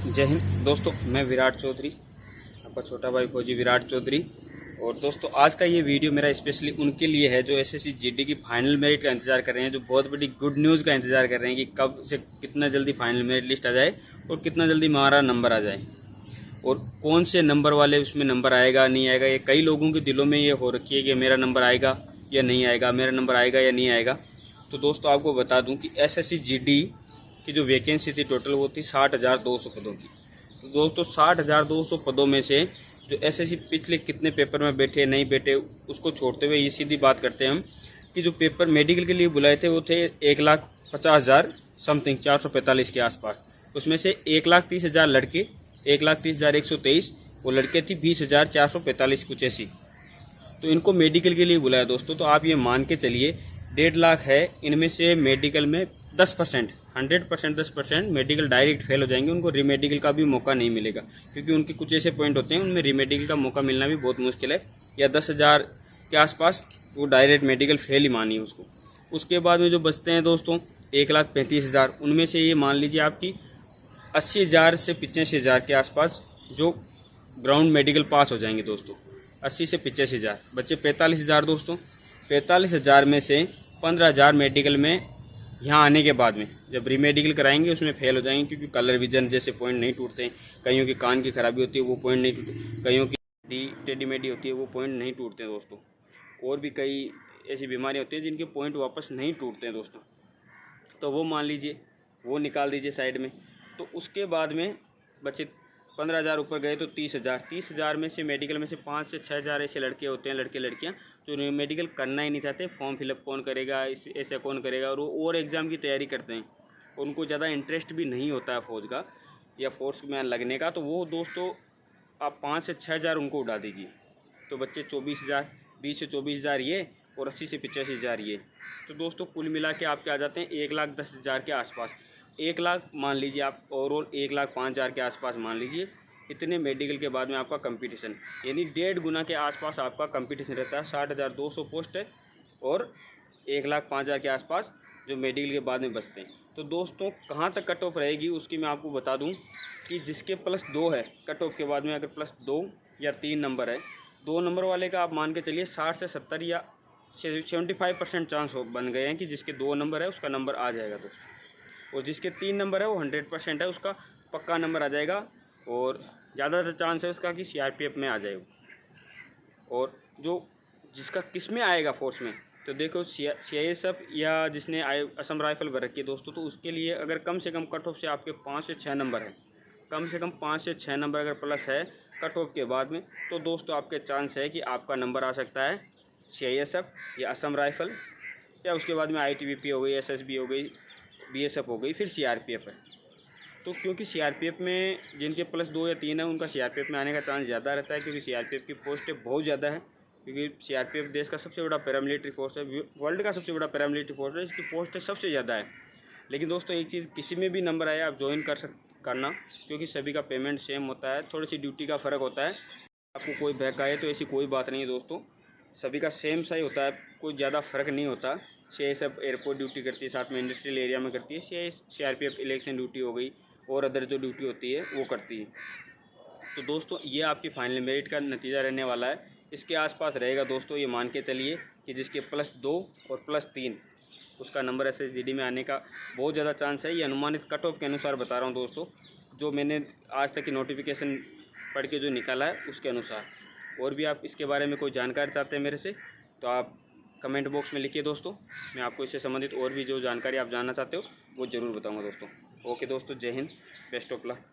जय हिंद दोस्तों, मैं विराट चौधरी, आपका छोटा भाई फौजी विराट चौधरी। और दोस्तों, आज का ये वीडियो मेरा स्पेशली उनके लिए है जो एसएससी जीडी की फाइनल मेरिट का इंतजार कर रहे हैं, जो बहुत बड़ी गुड न्यूज़ का इंतजार कर रहे हैं कि कब से कितना जल्दी फाइनल मेरिट लिस्ट आ जाए और कितना जल्दी हमारा नंबर आ जाए और कौन से नंबर वाले उसमें नंबर आएगा नहीं आएगा। ये कई लोगों के दिलों में ये हो रखी है कि मेरा नंबर आएगा या नहीं आएगा, मेरा नंबर आएगा या नहीं आएगा। तो दोस्तों, आपको बता दूं कि एसएससी जीडी की जो वैकेंसी थी टोटल वो थी 60,200 पदों की। तो दोस्तों, 60,200 पदों में से जो एसएससी पिछले कितने पेपर में बैठे नहीं बैठे उसको छोड़ते हुए ये सीधी बात करते हैं हम कि जो पेपर मेडिकल के लिए बुलाए थे वो थे 1,50,000 समथिंग 445 के आसपास। उसमें से 1,30,000 लड़के, 1,30,123 वो लड़के थी 20,445 कुछ ऐसी। तो इनको मेडिकल के लिए बुलाया दोस्तों। तो आप ये मान के चलिए 1.5 लाख है, इनमें से मेडिकल में 10%, 100% 10% मेडिकल डायरेक्ट फेल हो जाएंगे। उनको रीमेडिकल का भी मौका नहीं मिलेगा, क्योंकि उनके कुछ ऐसे पॉइंट होते हैं उनमें रीमेडिकल का मौका मिलना भी बहुत मुश्किल है। या 10,000 के आसपास वो डायरेक्ट मेडिकल फेल ही मानिए उसको। उसके बाद में जो बचते हैं दोस्तों 1,35,000, उनमें से ये मान लीजिए आपकी 80,000 से 85,000 के आसपास जो ग्राउंड मेडिकल पास हो जाएंगे दोस्तों। 80 से 85,000 बच्चे 45,000 दोस्तों। 45,000 में से 15,000 मेडिकल में यहाँ आने के बाद में जब रीमेडिकल कराएंगे उसमें फेल हो जाएंगे, क्योंकि कलर विजन जैसे पॉइंट नहीं टूटते हैं। कईयों की कान की खराबी होती है वो पॉइंट नहीं टूटते, कईयों की टेढ़ी मेढ़ी होती है वो पॉइंट नहीं टूटते हैं दोस्तों। और भी कई ऐसी बीमारियाँ होती हैं जिनके पॉइंट वापस नहीं टूटते हैं दोस्तों। तो वो मान लीजिए वो निकाल दीजिए साइड में। तो उसके बाद में बचे 15,000 ऊपर गए तो 30,000 में से मेडिकल में से 5 से 6,000 ऐसे लड़के होते हैं, लड़के लड़कियां जो मेडिकल करना ही नहीं चाहते। फॉर्म फिलअप कौन करेगा, ऐसा कौन करेगा, और वो और एग्ज़ाम की तैयारी करते हैं। उनको ज़्यादा इंटरेस्ट भी नहीं होता है फौज का या फोर्स में लगने का। तो वो दोस्तों आप 5 से 6,000 उनको उड़ा दीजिए तो बच्चे 24,000, 20 से 24,000 ये और 80 से 85,000 ये। तो दोस्तों कुल मिला के आपके आ जाते हैं 1,10,000 के आसपास। 1 लाख मान लीजिए आप, ओवरऑल 1,05,000 के आसपास मान लीजिए। इतने मेडिकल के बाद में आपका कंपटीशन यानी 1.5 गुना के आसपास आपका कंपटीशन रहता है। 60,200 पोस्ट है और 1,05,000 के आसपास जो मेडिकल के बाद में बचते हैं। तो दोस्तों कहाँ तक कट ऑफ रहेगी उसकी मैं आपको बता दूं कि जिसके +2 है कट ऑफ के बाद में, अगर +2 या 3 नंबर है, 2 नंबर वाले का आप मान के चलिए 60 से 70 या 75% चांस हो बन गए हैं कि जिसके 2 नंबर है उसका नंबर आ जाएगा दोस्तों। और जिसके 3 नंबर है वो 100% है, उसका पक्का नंबर आ जाएगा। और ज़्यादातर चांस है उसका कि सीआरपीएफ में आ जाएगा। और जो जिसका किस में आएगा फोर्स में, तो देखो सीआईएसएफ या जिसने असम राइफल भर रखी है दोस्तों, तो उसके लिए अगर कम से कम कट ऑफ से आपके 5 से 6 नंबर है, कम से कम 5 से 6 नंबर अगर प्लस है कट ऑफ के बाद में, तो दोस्तों आपके चांस है कि आपका नंबर आ सकता है सीआईएसएफ या असम राइफल, या उसके बाद में आईटीबीपी हो गई, एसएसबी हो गई, बीएसएफ हो गई, फिर सीआरपीएफ है। तो क्योंकि सीआरपीएफ में जिनके +2 या 3 है उनका सीआरपीएफ में आने का चांस ज़्यादा रहता है, क्योंकि सीआरपीएफ की पोस्टें बहुत ज़्यादा है। क्योंकि सीआरपीएफ देश का सबसे बड़ा पैरामिलिट्री फोर्स है, वर्ल्ड का सबसे बड़ा पैरामिलिट्री फोर्स है, इसकी पोस्टें सबसे ज़्यादा है। लेकिन दोस्तों एक चीज़, किसी में भी नंबर आए आप ज्वाइन करना, क्योंकि सभी का पेमेंट सेम होता है, थोड़ी सी ड्यूटी का फ़र्क होता है। आपको कोई बैक आए तो ऐसी कोई बात नहीं है दोस्तों, सभी का सेम सा ही होता है, कोई ज़्यादा फ़र्क नहीं होता। सीआईएसएफ एयरपोर्ट ड्यूटी करती है, साथ में इंडस्ट्रियल एरिया में करती है। सीआरपीएफ इलेक्शन ड्यूटी हो गई और अदर जो ड्यूटी होती है वो करती है। तो दोस्तों ये आपकी फाइनल मेरिट का नतीजा रहने वाला है, इसके आसपास रहेगा दोस्तों। ये मान के चलिए कि जिसके +2 और +3 उसका नंबर एसएसजीडी में आने का बहुत ज़्यादा चांस है। ये अनुमानित कट ऑफ के अनुसार बता रहा हूँ दोस्तों, जो मैंने आज तक की नोटिफिकेशन पढ़ के जो निकाला है उसके अनुसार। और भी आप इसके बारे में कोई जानकारी चाहते हैं मेरे से तो आप कमेंट बॉक्स में लिखिए दोस्तों, मैं आपको इससे संबंधित और भी जो जानकारी आप जानना चाहते हो वो ज़रूर बताऊँगा दोस्तों। ओके दोस्तों, जय हिंद, बेस्ट ऑफ लक।